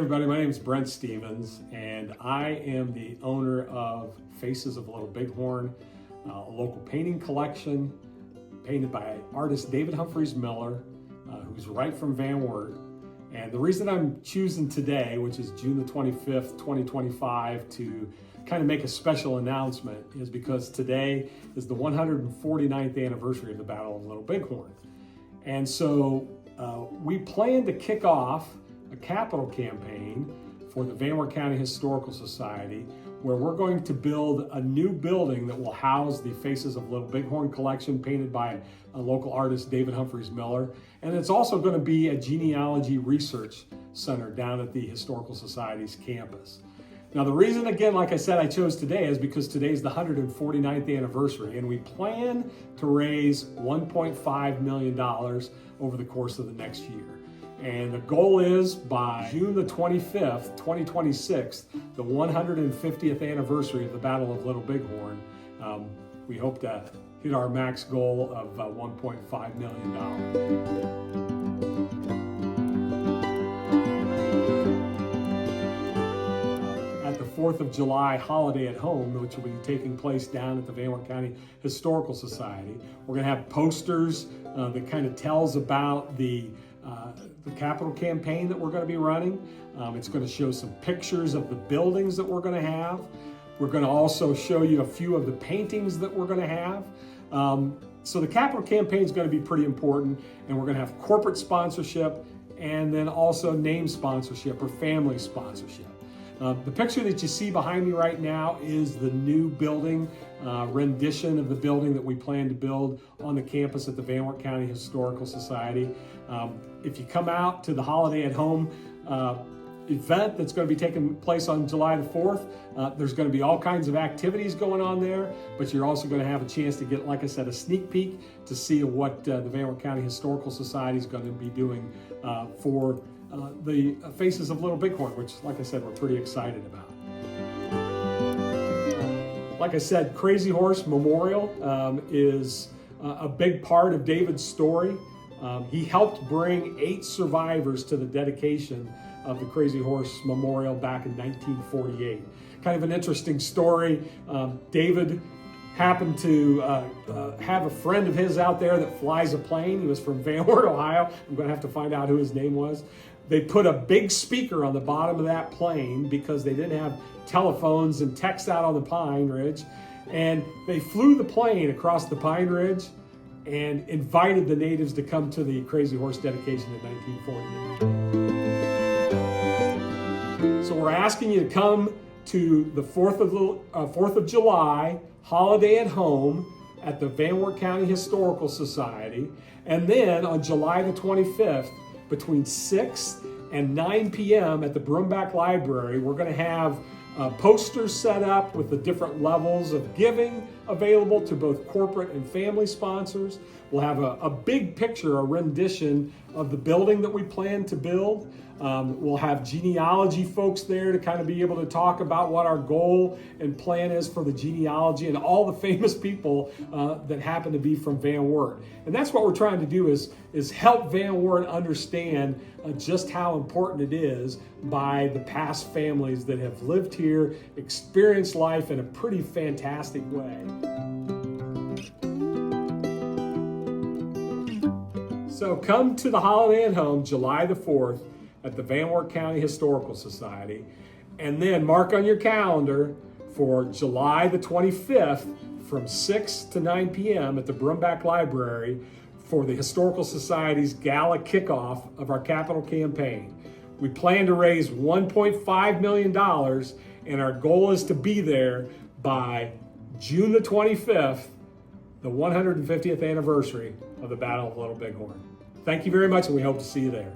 everybody, my name is Brent Stevens, and I am the owner of Faces of Little Bighorn, a local painting collection painted by artist David Humphreys Miller, who's right from Van Wert. And the reason I'm choosing today, which is June the 25th, 2025, to kind of make a special announcement is because today is the 149th anniversary of the Battle of Little Bighorn. And so we plan to kick off a capital campaign for the Wert County Historical Society, where we're going to build a new building that will house the Faces of Little Bighorn collection painted by a local artist, David Humphreys Miller. And it's also going to be a genealogy research center down at the Historical Society's campus. Now, the reason, again, like I said, I chose today is because today is the 149th anniversary, and we plan to raise $1.5 million over the course of the next year. And the goal is by June the 25th, 2026, the 150th anniversary of the Battle of Little Bighorn, we hope to hit our max goal of $1.5 million. At the 4th of July holiday at home, which will be taking place down at the Wert County Historical Society, we're going to have posters that kind of tells about the capital campaign that we're going to be running. It's going to show some pictures of the buildings that we're going to have. We're going to also show you a few of the paintings that we're going to have. So the capital campaign is going to be pretty important, and we're going to have corporate sponsorship and then also name sponsorship or family sponsorship. The picture that you see behind me right now is the new building, rendition of the building that we plan to build on the campus at the Wert County Historical Society. If you come out to the Holiday at Home event that's going to be taking place on July the 4th, there's going to be all kinds of activities going on there, but you're also going to have a chance to get, like I said, a sneak peek to see what the Wert County Historical Society is going to be doing for the Faces of Little Bighorn, which, like I said, we're pretty excited about. Like I said, Crazy Horse Memorial is a big part of David's story. He helped bring 8 survivors to the dedication of the Crazy Horse Memorial back in 1948. Kind of an interesting story. David happened to have a friend of his out there that flies a plane. He was from Van Wert, Ohio. I'm going to have to find out who his name was. They put a big speaker on the bottom of that plane because they didn't have telephones and text out on the Pine Ridge. And they flew the plane across the Pine Ridge and invited the natives to come to the Crazy Horse dedication in 1948. So we're asking you to come to the 4th of July holiday at home at the Wert County Historical Society. And then on July the 25th, between 6 and 9 p.m. at the Brumback Library, we're going to have posters set up with the different levels of giving available to both corporate and family sponsors. We'll have a big picture, a rendition of the building that we plan to build. We'll have genealogy folks there to kind of be able to talk about what our goal and plan is for the genealogy and all the famous people that happen to be from Van Wert. And that's what we're trying to do is help Van Wert understand just how important it is by the past families that have lived here, experienced life in a pretty fantastic way. So come to the Holiday at Home, July the 4th, at the Wert County Historical Society, and then mark on your calendar for July the 25th from 6 to 9 p.m. at the Brumback Library for the Historical Society's Gala Kickoff of our capital campaign. We plan to raise $1.5 million, and our goal is to be there by June the 25th, the 150th anniversary of the Battle of Little Bighorn. Thank you very much, and we hope to see you there.